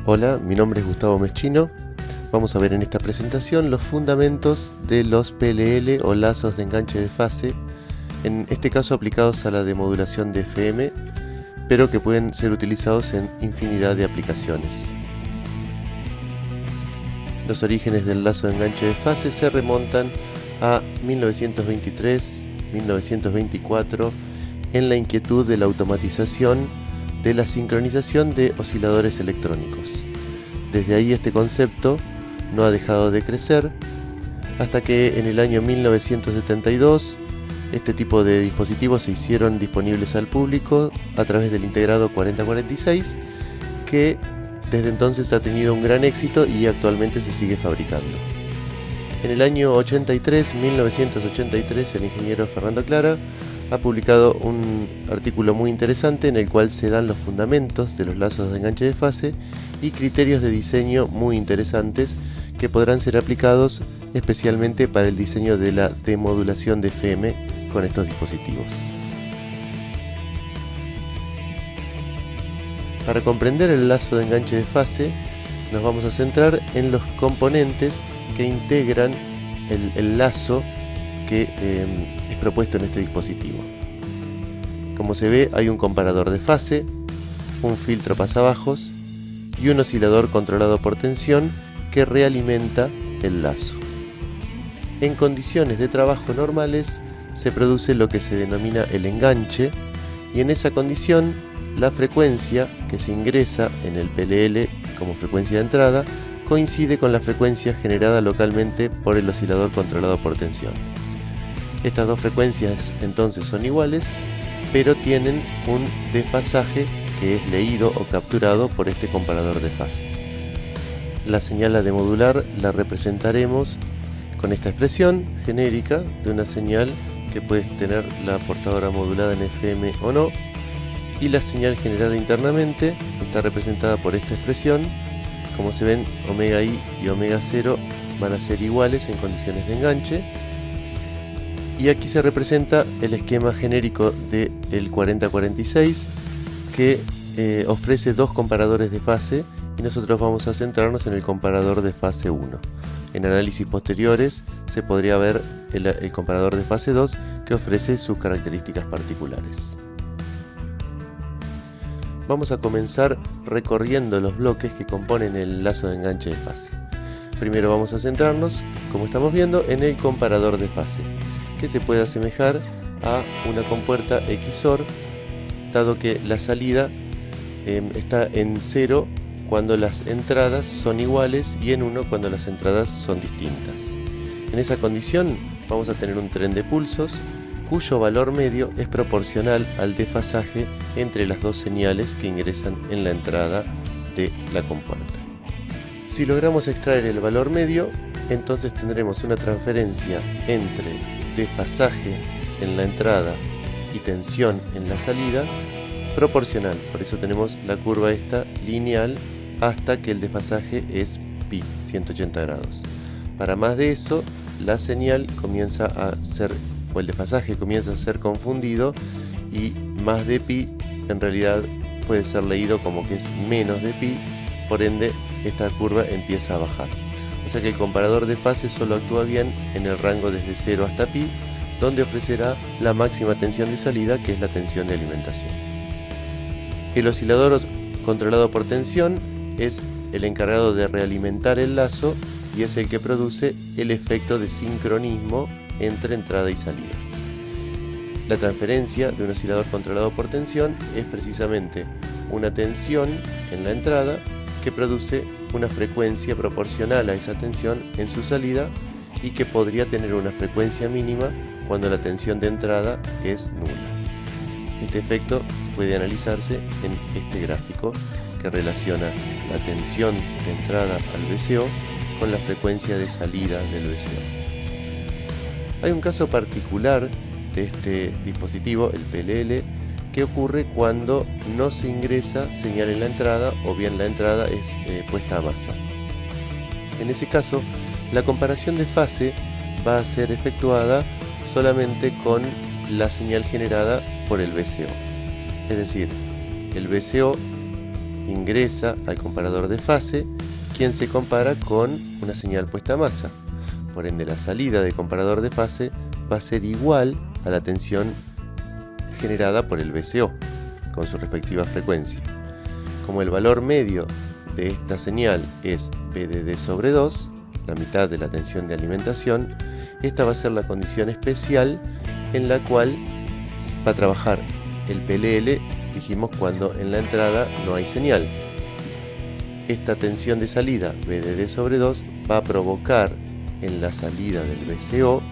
Hola, mi nombre es Gustavo Meschino. Vamos a ver en esta presentación los fundamentos de los PLL o lazos de enganche de fase, en este caso aplicados a la demodulación de FM, pero que pueden ser utilizados en infinidad de aplicaciones. Los orígenes del lazo de enganche de fase se remontan a 1923-1924 en la inquietud de la automatización de la sincronización de osciladores electrónicos. Desde ahí este concepto no ha dejado de crecer hasta que en el año 1972 este tipo de dispositivos se hicieron disponibles al público a través del integrado 4046, que desde entonces ha tenido un gran éxito y actualmente se sigue fabricando. En el año 1983, el ingeniero Fernando Clara ha publicado un artículo muy interesante en el cual se dan los fundamentos de los lazos de enganche de fase y criterios de diseño muy interesantes que podrán ser aplicados especialmente para el diseño de la demodulación de FM con estos dispositivos. Para comprender el lazo de enganche de fase, nos vamos a centrar en los componentes que integran el lazo que es propuesto en este dispositivo. Como se ve, hay un comparador de fase, un filtro pasabajos y un oscilador controlado por tensión que realimenta el lazo. En condiciones de trabajo normales se produce lo que se denomina el enganche, y en esa condición la frecuencia que se ingresa en el PLL como frecuencia de entrada coincide con la frecuencia generada localmente por el oscilador controlado por tensión. Estas dos frecuencias entonces son iguales, pero tienen un desfasaje que es leído o capturado por este comparador de fase. La señal a demodular la representaremos con esta expresión genérica de una señal que puede tener la portadora modulada en FM o no, y la señal generada internamente está representada por esta expresión. Como se ven, omega i y omega 0 van a ser iguales en condiciones de enganche. Y aquí se representa el esquema genérico del 4046 que ofrece dos comparadores de fase, y nosotros vamos a centrarnos en el comparador de fase 1. En análisis posteriores se podría ver el comparador de fase 2 que ofrece sus características particulares. Vamos a comenzar recorriendo los bloques que componen el lazo de enganche de fase. Primero vamos a centrarnos, como estamos viendo, en el comparador de fase, que se puede asemejar a una compuerta XOR, dado que la salida está en 0 cuando las entradas son iguales y en 1 cuando las entradas son distintas. En esa condición vamos a tener un tren de pulsos cuyo valor medio es proporcional al desfasaje entre las dos señales que ingresan en la entrada de la compuerta. Si logramos extraer el valor medio, entonces tendremos una transferencia entre desfasaje en la entrada y tensión en la salida proporcional. Por eso tenemos la curva esta lineal hasta que el desfasaje es pi, 180 grados. Para más de eso, la señal comienza a ser, o el desfasaje comienza a ser confundido, y más de pi en realidad puede ser leído como que es menos de pi, por ende esta curva empieza a bajar. O sea que el comparador de fase solo actúa bien en el rango desde 0 hasta pi, donde ofrecerá la máxima tensión de salida, que es la tensión de alimentación. El oscilador controlado por tensión es el encargado de realimentar el lazo y es el que produce el efecto de sincronismo entre entrada y salida. La transferencia de un oscilador controlado por tensión es precisamente una tensión en la entrada que produce una frecuencia proporcional a esa tensión en su salida, y que podría tener una frecuencia mínima cuando la tensión de entrada es nula. Este efecto puede analizarse en este gráfico que relaciona la tensión de entrada al VCO con la frecuencia de salida del VCO. Hay un caso particular de este dispositivo, el PLL, que ocurre cuando no se ingresa señal en la entrada o bien la entrada es puesta a masa. En ese caso, la comparación de fase va a ser efectuada solamente con la señal generada por el VCO. Es decir, el VCO ingresa al comparador de fase, quien se compara con una señal puesta a masa. Por ende, la salida del comparador de fase va a ser igual a la tensión generada por el VCO, con su respectiva frecuencia. Como el valor medio de esta señal es VDD sobre 2, la mitad de la tensión de alimentación, esta va a ser la condición especial en la cual va a trabajar el PLL, dijimos, cuando en la entrada no hay señal. Esta tensión de salida, VDD sobre 2, va a provocar en la salida del VCO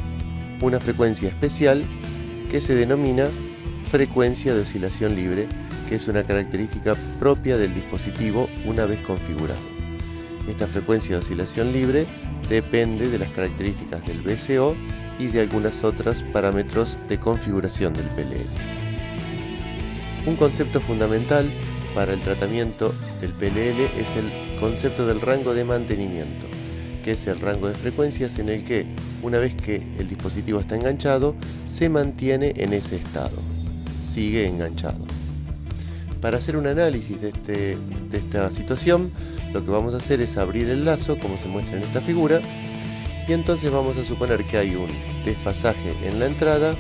una frecuencia especial que se denomina frecuencia de oscilación libre, que es una característica propia del dispositivo una vez configurado. Esta frecuencia de oscilación libre depende de las características del VCO y de algunos otros parámetros de configuración del PLL. Un concepto fundamental para el tratamiento del PLL es el concepto del rango de mantenimiento, que es el rango de frecuencias en el que, una vez que el dispositivo está enganchado, se mantiene en ese estado, sigue enganchado. Para hacer un análisis de esta situación, lo que vamos a hacer es abrir el lazo, como se muestra en esta figura, y entonces vamos a suponer que hay un desfasaje en la entrada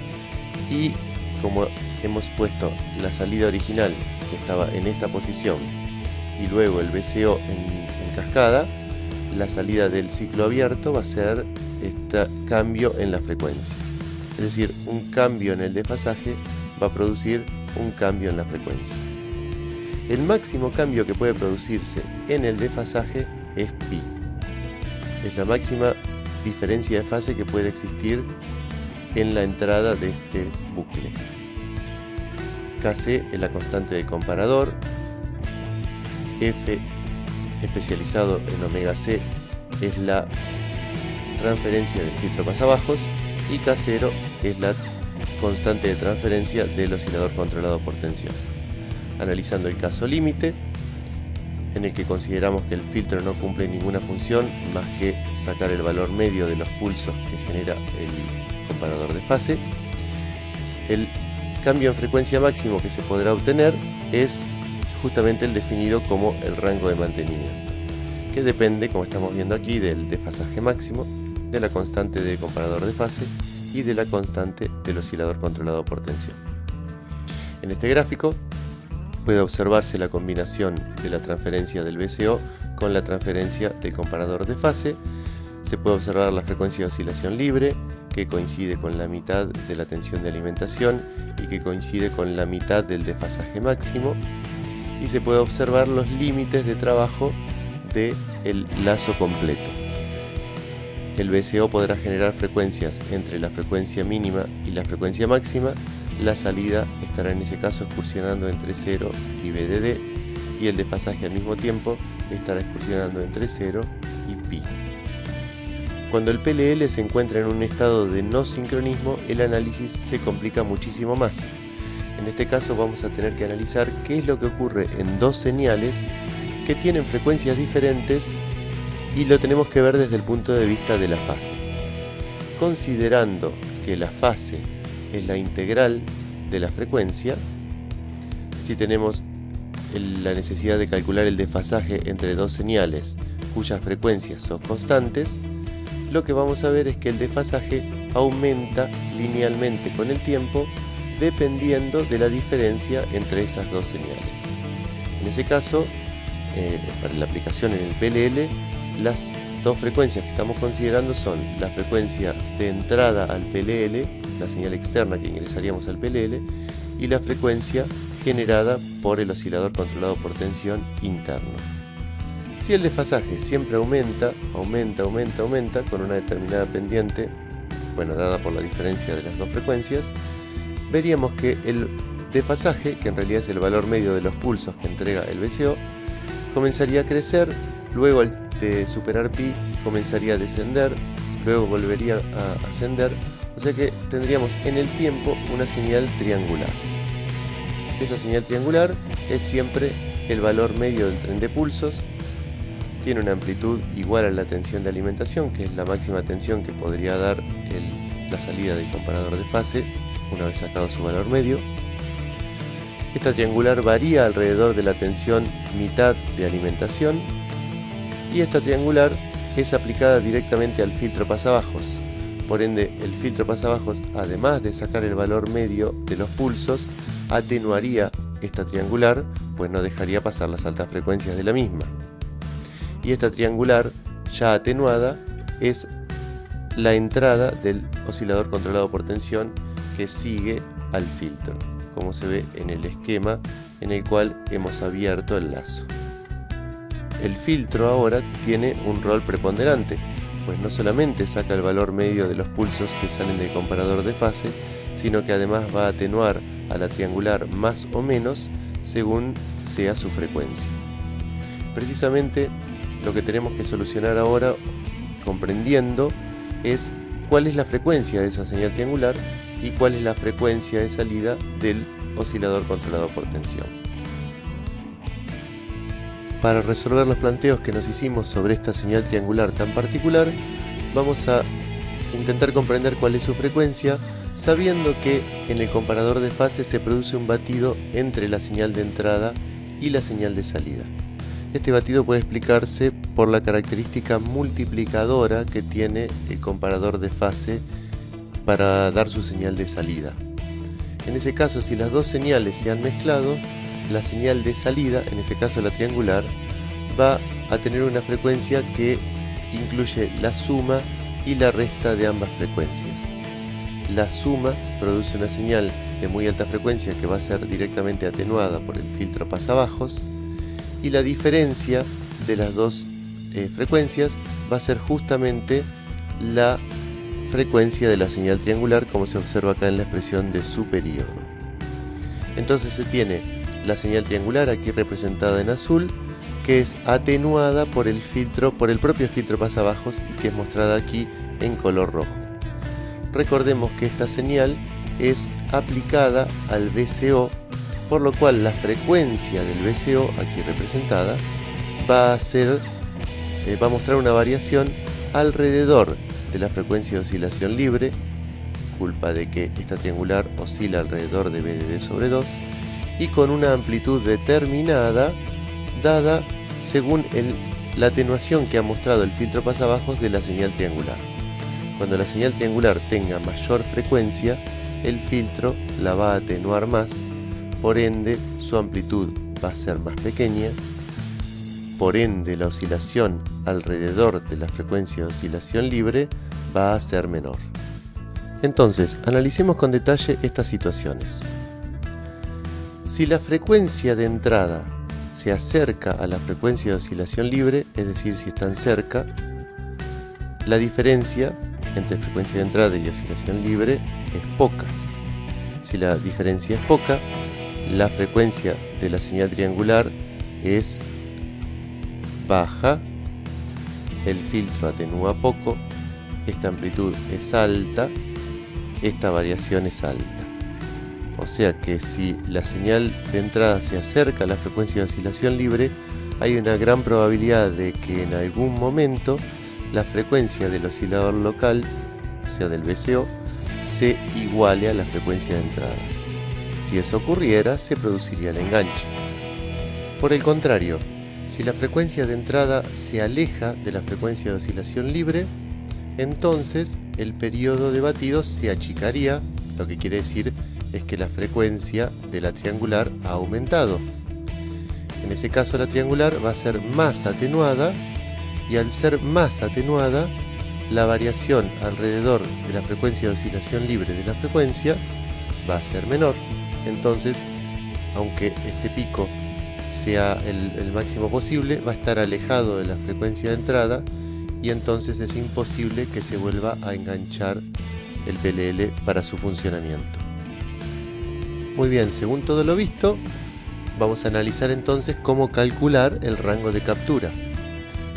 y, como hemos puesto la salida original que estaba en esta posición y luego el VCO en cascada, la salida del ciclo abierto va a ser este cambio en la frecuencia. Es decir, un cambio en el desfasaje va a producir un cambio en la frecuencia. El máximo cambio que puede producirse en el desfasaje es pi. Es la máxima diferencia de fase que puede existir en la entrada de este bucle. Kc es la constante de comparador, F especializado en omega c es la transferencia del filtro pasabajos y K0 es la constante de transferencia del oscilador controlado por tensión. Analizando el caso límite, en el que consideramos que el filtro no cumple ninguna función más que sacar el valor medio de los pulsos que genera el comparador de fase, el cambio en frecuencia máximo que se podrá obtener es justamente el definido como el rango de mantenimiento, que depende, como estamos viendo aquí, del desfasaje máximo, de la constante de comparador de fase y de la constante del oscilador controlado por tensión. En este gráfico puede observarse la combinación de la transferencia del VCO con la transferencia del comparador de fase. Se puede observar la frecuencia de oscilación libre, que coincide con la mitad de la tensión de alimentación y que coincide con la mitad del desfasaje máximo. Y se puede observar los límites de trabajo del lazo completo. El VCO podrá generar frecuencias entre la frecuencia mínima y la frecuencia máxima. La salida estará en ese caso excursionando entre 0 y VDD y el desfasaje al mismo tiempo estará excursionando entre 0 y pi. Cuando el PLL se encuentra en un estado de no sincronismo, el análisis se complica muchísimo más. En este caso vamos a tener que analizar qué es lo que ocurre en dos señales que tienen frecuencias diferentes y lo tenemos que ver desde el punto de vista de la fase. Considerando que la fase es la integral de la frecuencia, si tenemos la necesidad de calcular el desfasaje entre dos señales cuyas frecuencias son constantes, lo que vamos a ver es que el desfasaje aumenta linealmente con el tiempo dependiendo de la diferencia entre esas dos señales. En ese caso, para la aplicación en el PLL, las dos frecuencias que estamos considerando son la frecuencia de entrada al PLL, la señal externa que ingresaríamos al PLL, y la frecuencia generada por el oscilador controlado por tensión interno. Si el desfasaje siempre aumenta con una determinada pendiente, dada por la diferencia de las dos frecuencias, veríamos que el desfasaje, que en realidad es el valor medio de los pulsos que entrega el VCO, comenzaría a crecer, luego al superar pi comenzaría a descender, luego volvería a ascender, o sea que tendríamos en el tiempo una señal triangular. Esa señal triangular es siempre el valor medio del tren de pulsos, tiene una amplitud igual a la tensión de alimentación, que es la máxima tensión que podría dar la salida del comparador de fase una vez sacado su valor medio. Esta triangular varía alrededor de la tensión mitad de alimentación y esta triangular es aplicada directamente al filtro pasabajos. Por ende, el filtro pasabajos, además de sacar el valor medio de los pulsos, atenuaría esta triangular, pues no dejaría pasar las altas frecuencias de la misma. Y esta triangular ya atenuada es la entrada del oscilador controlado por tensión que sigue al filtro, como se ve en el esquema en el cual hemos abierto el lazo. El filtro ahora tiene un rol preponderante, pues no solamente saca el valor medio de los pulsos que salen del comparador de fase, sino que además va a atenuar a la triangular más o menos según sea su frecuencia. Precisamente lo que tenemos que solucionar ahora, comprendiendo, es cuál es la frecuencia de esa señal triangular y cuál es la frecuencia de salida del oscilador controlado por tensión. Para resolver los planteos que nos hicimos sobre esta señal triangular tan particular, vamos a intentar comprender cuál es su frecuencia, sabiendo que en el comparador de fase se produce un batido entre la señal de entrada y la señal de salida. Este batido puede explicarse por la característica multiplicadora que tiene el comparador de fase para dar su señal de salida. En ese caso, si las dos señales se han mezclado, la señal de salida, en este caso la triangular, va a tener una frecuencia que incluye la suma y la resta de ambas frecuencias. La suma produce una señal de muy alta frecuencia que va a ser directamente atenuada por el filtro pasabajos, y la diferencia de las dos frecuencias va a ser justamente la frecuencia de la señal triangular, como se observa acá en la expresión de su periodo. Entonces se tiene la señal triangular aquí representada en azul, que es atenuada por el propio filtro pasabajos y que es mostrada aquí en color rojo. Recordemos que esta señal es aplicada al VCO, por lo cual la frecuencia del VCO, aquí representada, va a mostrar una variación alrededor de la frecuencia de oscilación libre, culpa de que esta triangular oscila alrededor de BDD sobre 2, y con una amplitud determinada dada según la atenuación que ha mostrado el filtro pasabajos de la señal triangular. Cuando la señal triangular tenga mayor frecuencia, el filtro la va a atenuar más, por ende su amplitud va a ser más pequeña, por ende la oscilación alrededor de la frecuencia de oscilación libre va a ser menor. Entonces, analicemos con detalle estas situaciones. Si la frecuencia de entrada se acerca a la frecuencia de oscilación libre, es decir, si están cerca, la diferencia entre frecuencia de entrada y oscilación libre es poca. Si la diferencia es poca, la frecuencia de la señal triangular es baja, el filtro atenúa poco, esta amplitud es alta, esta variación es alta. O sea que si la señal de entrada se acerca a la frecuencia de oscilación libre, hay una gran probabilidad de que en algún momento la frecuencia del oscilador local, o sea del VCO, se iguale a la frecuencia de entrada. Si eso ocurriera, se produciría el enganche. Por el contrario, si la frecuencia de entrada se aleja de la frecuencia de oscilación libre, entonces el periodo de batido se achicaría, lo que quiere decir es que la frecuencia de la triangular ha aumentado. En ese caso la triangular va a ser más atenuada, y al ser más atenuada, la variación alrededor de la frecuencia de oscilación libre de la frecuencia va a ser menor. Entonces, aunque este pico sea el máximo posible, va a estar alejado de la frecuencia de entrada, y entonces es imposible que se vuelva a enganchar el PLL para su funcionamiento. Muy bien, según todo lo visto, vamos a analizar entonces cómo calcular el rango de captura.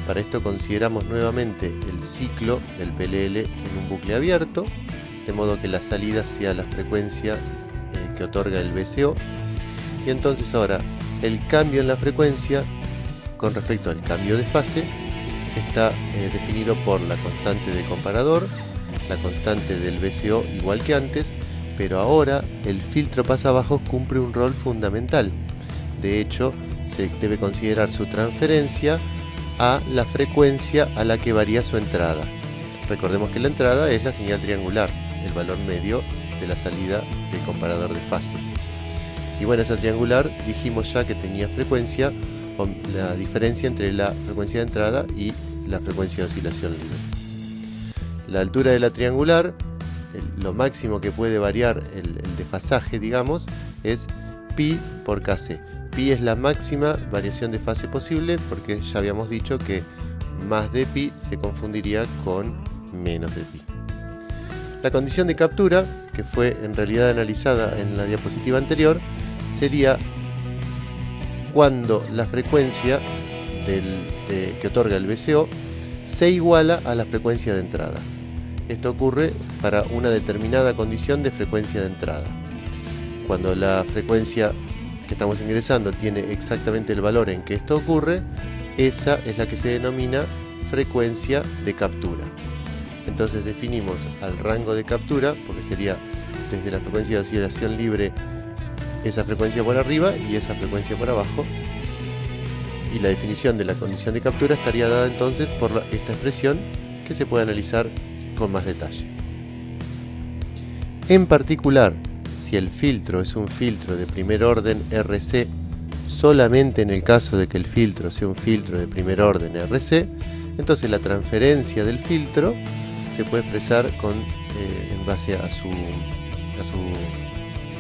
Para esto consideramos nuevamente el ciclo del PLL en un bucle abierto, de modo que la salida sea la frecuencia que otorga el VCO. Y entonces ahora el cambio en la frecuencia con respecto al cambio de fase está definido por la constante de comparador, la constante del VCO igual que antes, pero ahora el filtro pasabajos cumple un rol fundamental. De hecho, se debe considerar su transferencia a la frecuencia a la que varía su entrada. Recordemos que la entrada es la señal triangular, el valor medio de la salida del comparador de fase. Y bueno, esa triangular dijimos ya que tenía frecuencia, o la diferencia entre la frecuencia de entrada y la frecuencia de oscilación libre. La altura de la triangular, lo máximo que puede variar el desfasaje, digamos, es pi por kc. Pi es la máxima variación de fase posible, porque ya habíamos dicho que más de pi se confundiría con menos de pi. La condición de captura, que fue en realidad analizada en la diapositiva anterior, sería cuando la frecuencia que otorga el VCO se iguala a la frecuencia de entrada. Esto ocurre para una determinada condición de frecuencia de entrada. Cuando la frecuencia que estamos ingresando tiene exactamente el valor en que esto ocurre, esa es la que se denomina frecuencia de captura. Entonces definimos al rango de captura, porque sería desde la frecuencia de oscilación libre esa frecuencia por arriba y esa frecuencia por abajo, y la definición de la condición de captura estaría dada entonces por esta expresión, que se puede analizar con más detalle. En particular, si el filtro es un filtro de primer orden RC, solamente en el caso de que el filtro sea un filtro de primer orden RC, entonces la transferencia del filtro se puede expresar en base a su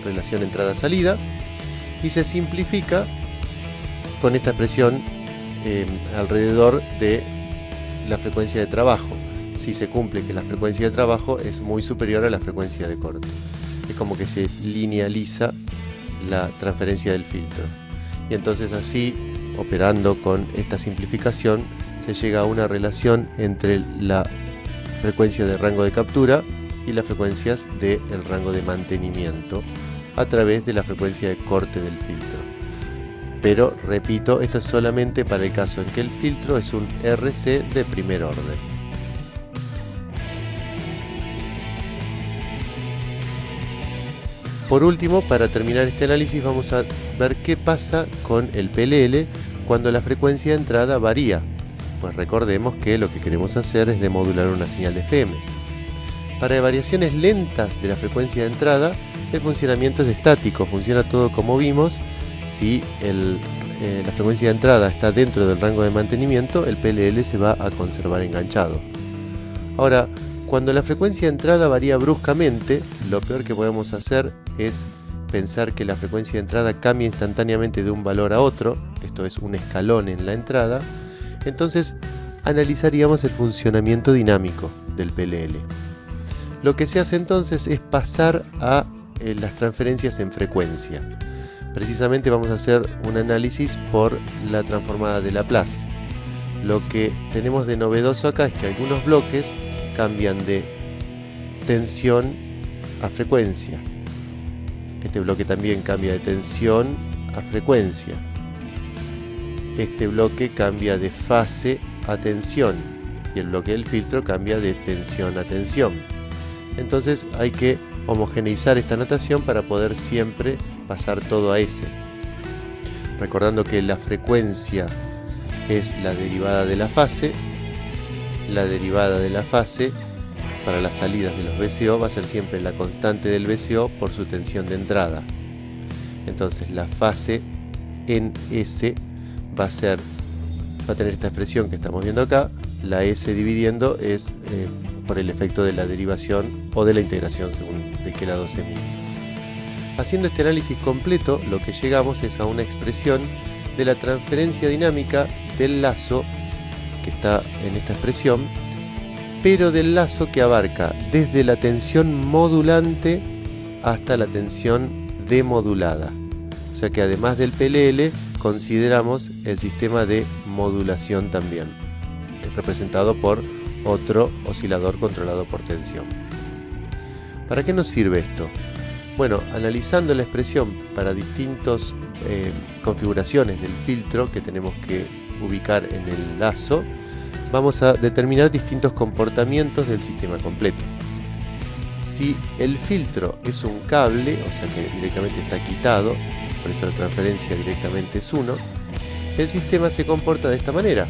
relación entrada-salida, y se simplifica con esta expresión alrededor de la frecuencia de trabajo, si se cumple que la frecuencia de trabajo es muy superior a la frecuencia de corte. Es como que se linealiza la transferencia del filtro, y entonces así, operando con esta simplificación, se llega a una relación entre la frecuencia de rango de captura y las frecuencias del rango de mantenimiento a través de la frecuencia de corte del filtro. Pero repito, esto es solamente para el caso en que el filtro es un RC de primer orden. Por último, para terminar este análisis, vamos a ver qué pasa con el PLL cuando la frecuencia de entrada varía. Pues recordemos que lo que queremos hacer es demodular una señal de FM. Para variaciones lentas de la frecuencia de entrada, el funcionamiento es estático, funciona todo como vimos. Si la frecuencia de entrada está dentro del rango de mantenimiento, el PLL se va a conservar enganchado. Ahora, cuando la frecuencia de entrada varía bruscamente, lo peor que podemos hacer es pensar que la frecuencia de entrada cambia instantáneamente de un valor a otro, esto es un escalón en la entrada. Entonces analizaríamos el funcionamiento dinámico del PLL. Lo que se hace entonces es pasar a las transferencias en frecuencia. Precisamente vamos a hacer un análisis por la transformada de Laplace. Lo que tenemos de novedoso acá es que algunos bloques cambian de tensión a frecuencia. Este bloque también cambia de tensión a frecuencia. Este bloque cambia de fase a tensión, y el bloque del filtro cambia de tensión a tensión. Entonces hay que homogeneizar esta notación para poder siempre pasar todo a S. Recordando que la frecuencia es la derivada de la fase. La derivada de la fase para las salidas de los VCO va a ser siempre la constante del VCO por su tensión de entrada. Entonces la fase en S va a tener esta expresión que estamos viendo acá. La S dividiendo es por el efecto de la derivación o de la integración, según de qué lado se mire. Haciendo este análisis completo, lo que llegamos es a una expresión de la transferencia dinámica del lazo que está en esta expresión, pero del lazo que abarca desde la tensión modulante hasta la tensión demodulada. O sea que además del PLL consideramos el sistema de modulación también, representado por otro oscilador controlado por tensión. ¿Para qué nos sirve esto? Bueno, analizando la expresión para distintas configuraciones del filtro que tenemos que ubicar en el lazo, vamos a determinar distintos comportamientos del sistema completo. Si el filtro es un cable, o sea que directamente está quitado, por eso la transferencia directamente es 1, el sistema se comporta de esta manera.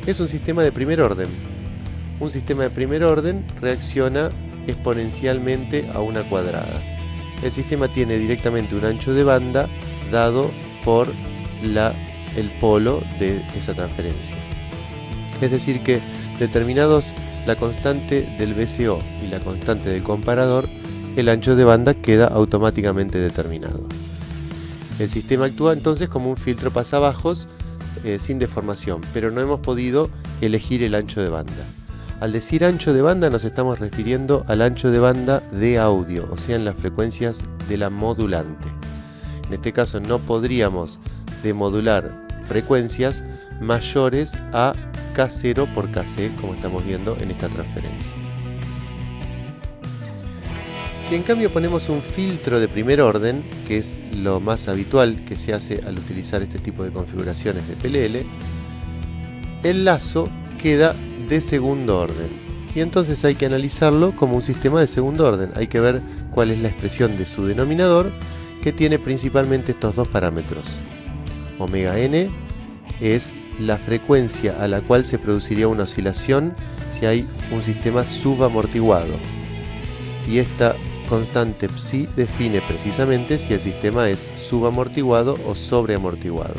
Es un sistema de primer orden. Un sistema de primer orden reacciona exponencialmente a una cuadrada. El sistema tiene directamente un ancho de banda dado por el polo de esa transferencia. Es decir que determinados la constante del VCO y la constante del comparador, el ancho de banda queda automáticamente determinado. El sistema actúa entonces como un filtro pasabajos sin deformación, pero no hemos podido elegir el ancho de banda. Al decir ancho de banda nos estamos refiriendo al ancho de banda de audio, o sea en las frecuencias de la modulante. En este caso no podríamos demodular frecuencias mayores a K0 por Kc, como estamos viendo en esta transferencia. Si en cambio ponemos un filtro de primer orden, que es lo más habitual que se hace al utilizar este tipo de configuraciones de PLL, el lazo queda de segundo orden. Y entonces hay que analizarlo como un sistema de segundo orden. Hay que ver cuál es la expresión de su denominador, que tiene principalmente estos dos parámetros. Omega n es la frecuencia a la cual se produciría una oscilación si hay un sistema subamortiguado. Y esta constante psi define precisamente si el sistema es subamortiguado o sobreamortiguado.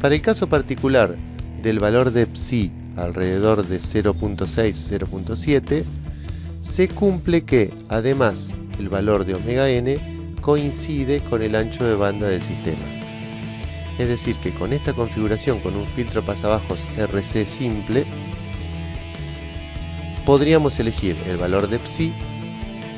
Para el caso particular del valor de psi alrededor de 0.6-0.7, se cumple que, además, el valor de omega n coincide con el ancho de banda del sistema. Es decir, que con esta configuración, con un filtro pasabajos RC simple, podríamos elegir el valor de psi,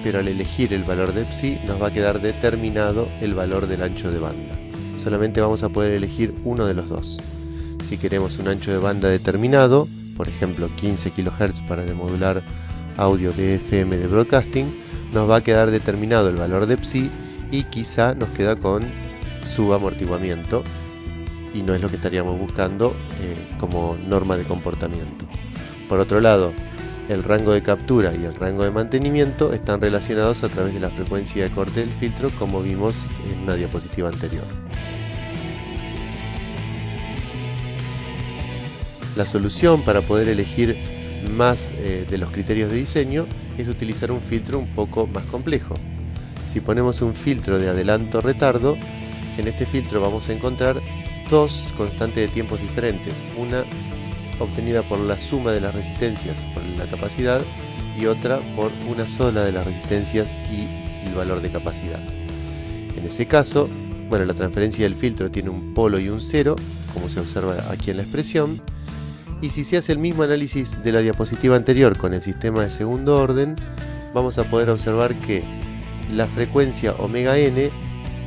pero al elegir el valor de psi nos va a quedar determinado el valor del ancho de banda. Solamente vamos a poder elegir uno de los dos. Si queremos un ancho de banda determinado, por ejemplo 15 kHz para demodular audio de FM de broadcasting, nos va a quedar determinado el valor de psi y quizá nos queda con subamortiguamiento, y no es lo que estaríamos buscando como norma de comportamiento. Por otro lado, el rango de captura y el rango de mantenimiento están relacionados a través de la frecuencia de corte del filtro, como vimos en una diapositiva anterior. La solución para poder elegir más de los criterios de diseño es utilizar un filtro un poco más complejo. Si ponemos un filtro de adelanto-retardo, en este filtro vamos a encontrar dos constantes de tiempos diferentes, una obtenida por la suma de las resistencias por la capacidad y otra por una sola de las resistencias y el valor de capacidad. En ese caso, bueno, la transferencia del filtro tiene un polo y un cero, como se observa aquí en la expresión, y si se hace el mismo análisis de la diapositiva anterior con el sistema de segundo orden, vamos a poder observar que la frecuencia omega n,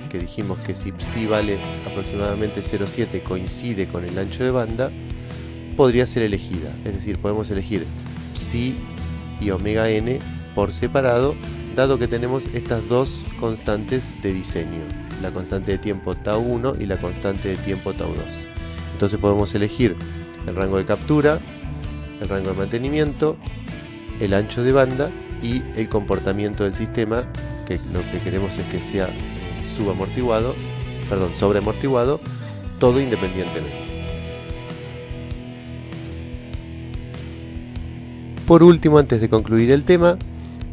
que dijimos que si psi vale aproximadamente 0,7 coincide con el ancho de banda, podría ser elegida. Es decir, podemos elegir psi y omega n por separado, dado que tenemos estas dos constantes de diseño, la constante de tiempo tau 1 y la constante de tiempo tau 2. Entonces podemos elegir el rango de captura, el rango de mantenimiento, el ancho de banda y el comportamiento del sistema, que lo que queremos es que sea sobreamortiguado, todo independientemente. Por último, antes de concluir el tema,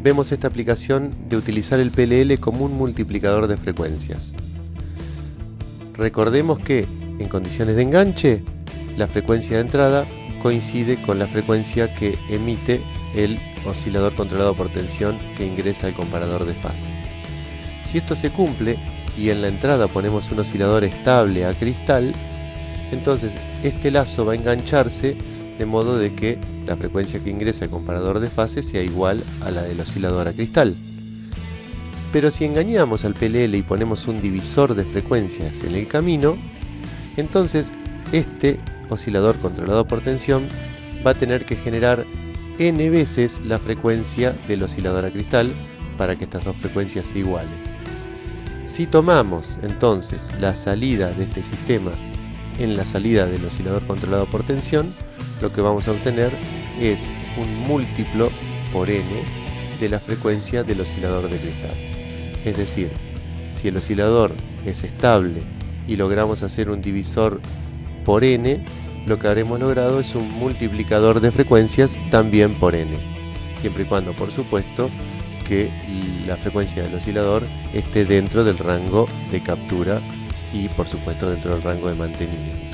vemos esta aplicación de utilizar el PLL como un multiplicador de frecuencias. Recordemos que en condiciones de enganche, la frecuencia de entrada coincide con la frecuencia que emite el oscilador controlado por tensión que ingresa al comparador de fase. Si esto se cumple y en la entrada ponemos un oscilador estable a cristal, entonces este lazo va a engancharse de modo de que la frecuencia que ingresa al comparador de fase sea igual a la del oscilador a cristal. Pero si engañamos al PLL y ponemos un divisor de frecuencias en el camino, entonces este oscilador controlado por tensión va a tener que generar n veces la frecuencia del oscilador a cristal para que estas dos frecuencias se igualen. Si tomamos entonces la salida de este sistema en la salida del oscilador controlado por tensión, lo que vamos a obtener es un múltiplo por n de la frecuencia del oscilador de cristal. Es decir, si el oscilador es estable y logramos hacer un divisor por n, lo que habremos logrado es un multiplicador de frecuencias también por n, siempre y cuando, por supuesto, que la frecuencia del oscilador esté dentro del rango de captura y, por supuesto, dentro del rango de mantenimiento.